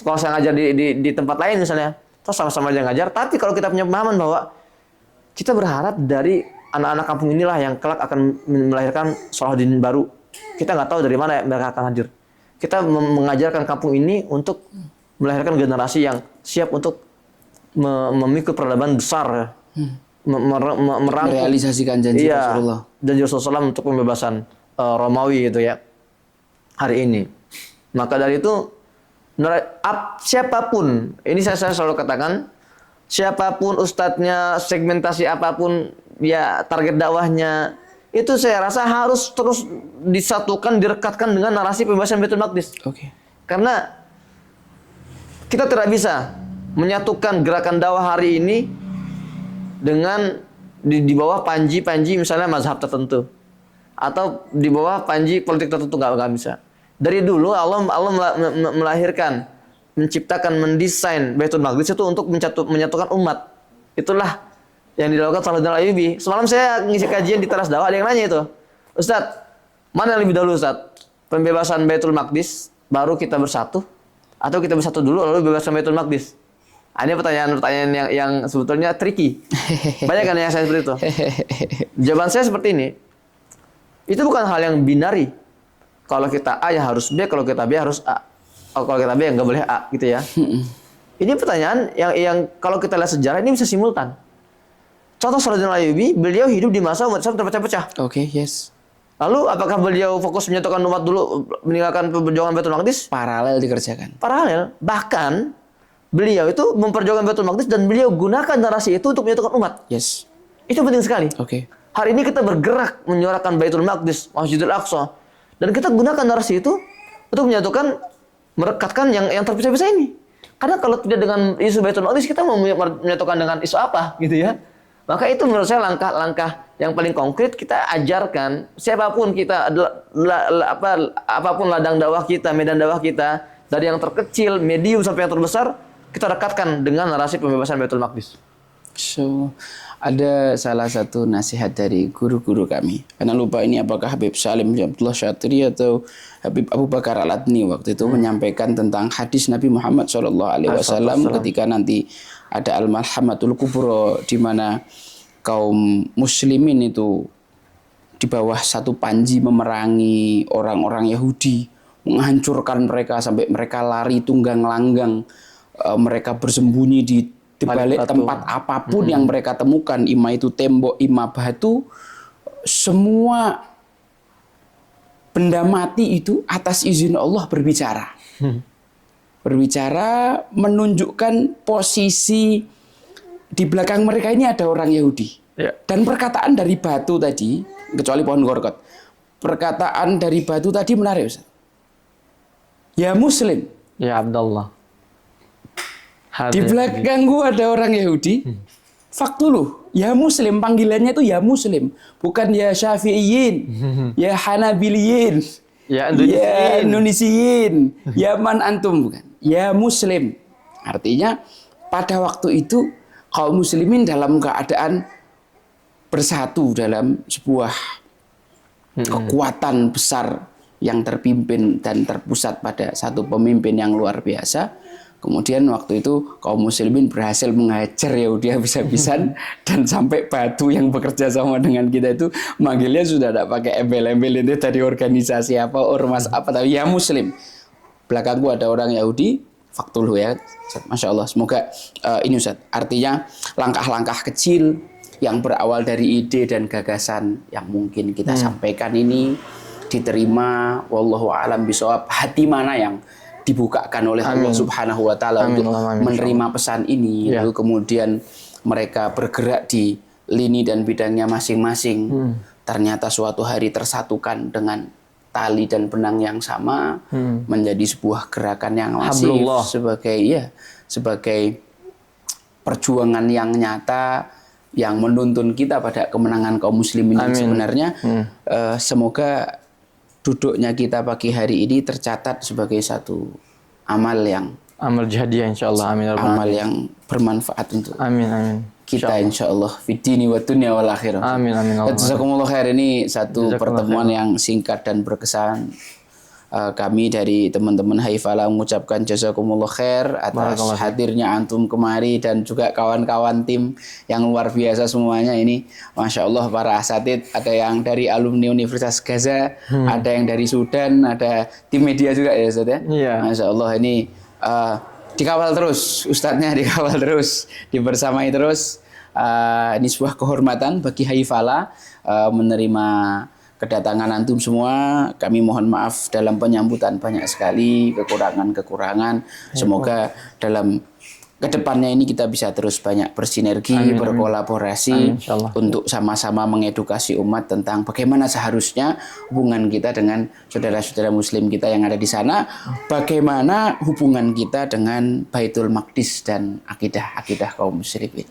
Speaker 2: kalau saya ngajar di tempat lain misalnya, terus sama-sama aja ngajar, tapi kalau kita punya pemahaman bahwa kita berharap dari anak-anak kampung inilah yang kelak akan melahirkan Salahuddin baru. Kita nggak tahu dari mana mereka akan hadir. Kita mengajarkan kampung ini untuk melahirkan generasi yang siap untuk memikul peradaban besar,
Speaker 1: merealisasikan janji Rasulullah.
Speaker 2: Janji Rasulullah untuk pembebasan Romawi gitu ya hari ini. Maka dari itu siapapun, ini saya selalu katakan, siapapun ustadznya, segmentasi apapun, ya target dakwahnya, itu saya rasa harus terus disatukan, direkatkan dengan narasi pembebasan Baitul Maqdis.
Speaker 1: Oke.
Speaker 2: Karena kita tidak bisa menyatukan gerakan dakwah hari ini dengan di bawah panji misalnya mazhab tertentu atau di bawah panji politik tertentu, nggak bisa. Dari dulu Allah melahirkan, menciptakan, mendesain Baitul Maqdis itu untuk menyatukan umat. Itulah yang dilakukan Salahuddin Ayyubi. Semalam saya ngisi kajian di teras dakwah, ada yang nanya itu, Ustadz, mana yang lebih dahulu Ustadz? Pembebasan Baitul Maqdis baru kita bersatu, atau kita bersatu dulu lalu bebaskan Baitul Maqdis? Ini pertanyaan yang sebetulnya tricky. Banyak kan yang saya seperti itu. Jawaban saya seperti ini. Itu bukan hal yang binari. Kalau kita A ya harus B, kalau kita B harus A. Kalau kita B ya nggak boleh A gitu ya. Ini pertanyaan yang kalau kita lihat sejarah ini bisa simultan. Contoh Salahuddin Ayyubi, beliau hidup di masa umat Islam terpecah-pecah.
Speaker 1: Oke, yes.
Speaker 2: Lalu apakah beliau fokus menyatukan umat dulu, meninggalkan perjuangan Baitul Maqdis?
Speaker 1: Paralel dikerjakan.
Speaker 2: Paralel. Bahkan beliau itu memperjuangkan Baitul Maqdis dan beliau gunakan narasi itu untuk menyatukan umat.
Speaker 1: Yes.
Speaker 2: Itu penting sekali.
Speaker 1: Oke.
Speaker 2: Hari ini kita bergerak menyuarakan Baitul Maqdis, Masjidil Aqsa, dan kita gunakan narasi itu untuk menyatukan, merekatkan yang terpisah-pisah ini. Karena kalau tidak dengan isu Baitul Maqdis, kita mau menyatukan dengan isu apa, gitu ya? Maka itu menurut saya langkah-langkah yang paling konkret kita ajarkan siapapun kita, apapun ladang dakwah kita, medan dakwah kita, dari yang terkecil, medium sampai yang terbesar, kita rekatkan dengan narasi pembebasan Baitul Maqdis.
Speaker 1: So, ada salah satu nasihat dari guru-guru kami. Karena lupa ini apakah Habib Salim Abdullah Syatri atau Habib Abu Bakar Al-Adni waktu itu menyampaikan tentang hadis Nabi Muhammad SAW ketika nanti ada Al-Malhamatul Kubro di mana kaum muslimin itu di bawah satu panji memerangi orang-orang Yahudi, menghancurkan mereka sampai mereka lari tunggang langgang, mereka bersembunyi di balik tempat apapun yang mereka temukan, ima itu tembok, ima batu, semua benda mati itu atas izin Allah berbicara. Berbicara menunjukkan posisi di belakang mereka ini ada orang Yahudi.
Speaker 2: Ya.
Speaker 1: Dan perkataan dari batu tadi, kecuali pohon gorgot, perkataan dari batu tadi menarik, Ustaz. Ya Muslim.
Speaker 2: Ya Abdullah.
Speaker 1: Di belakang gua ada orang Yahudi. Faktuluh, ya Muslim, panggilannya itu ya Muslim, bukan ya Syafi'iyin, ya Hanabiliyin, ya Indonesiyin, ya man antum, bukan. Ya Muslim. Artinya pada waktu itu kaum muslimin dalam keadaan bersatu dalam sebuah kekuatan besar yang terpimpin dan terpusat pada satu pemimpin yang luar biasa. Kemudian waktu itu kaum muslimin berhasil menghajar Yahudi habis-habisan dan sampai batu yang bekerja sama dengan kita itu manggilnya sudah tidak pakai embel-embel itu dari organisasi apa, ormas apa, tapi ya muslim. Belakangku ada orang Yahudi, faktulhu ya, Masya Allah. Semoga ini Ustaz, artinya langkah-langkah kecil yang berawal dari ide dan gagasan yang mungkin kita sampaikan ini diterima, wallahu a'lam bishawab, hati mana yang dibukakan oleh Allah Subhanahu wa taala untuk menerima pesan ini, lalu kemudian mereka bergerak di lini dan bidangnya masing-masing. Ternyata suatu hari tersatukan dengan tali dan benang yang sama, menjadi sebuah gerakan yang masif sebagai perjuangan yang nyata yang menuntun kita pada kemenangan kaum muslimin sebenarnya. Semoga duduknya kita pagi hari ini tercatat sebagai satu amal
Speaker 2: jadiah insyaallah. Amin.
Speaker 1: Amal yang bermanfaat untuk kita insyaallah fi dini wa dunya wal akhirah.
Speaker 2: Amin.
Speaker 1: Jazakumullah khair. Ini satu pertemuan yang singkat dan berkesan. Kami dari teman-teman Haifalah mengucapkan jazakumullah khair atas hadirnya antum kemari dan juga kawan-kawan tim yang luar biasa semuanya ini. Masya Allah, para asatid, ada yang dari alumni Universitas Gaza, ada yang dari Sudan, ada tim media juga ya Ustaz ya. Masya Allah, ini dikawal terus, ustadznya dikawal terus, dibersamai terus. Ini sebuah kehormatan bagi Haifalah menerima kedatangan antum semua. Kami mohon maaf dalam penyambutan banyak sekali kekurangan-kekurangan. Semoga dalam kedepannya ini kita bisa terus banyak bersinergi, berkolaborasi untuk sama-sama mengedukasi umat tentang bagaimana seharusnya hubungan kita dengan saudara-saudara muslim kita yang ada di sana, bagaimana hubungan kita dengan Baitul Maqdis dan akidah kaum muslimin.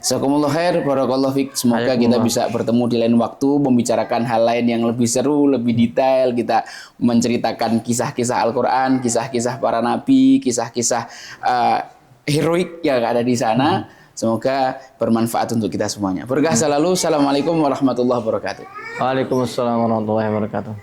Speaker 1: Jazakumullah khair, barakallahu fiik. Semoga kita bisa bertemu di lain waktu membicarakan hal lain yang lebih seru, lebih detail. Kita menceritakan kisah-kisah Al-Qur'an, kisah-kisah para nabi, kisah-kisah heroik yang ada di sana. Semoga bermanfaat untuk kita semuanya. Berkah selalu. Assalamualaikum warahmatullahi wabarakatuh.
Speaker 2: Waalaikumsalam warahmatullahi wabarakatuh.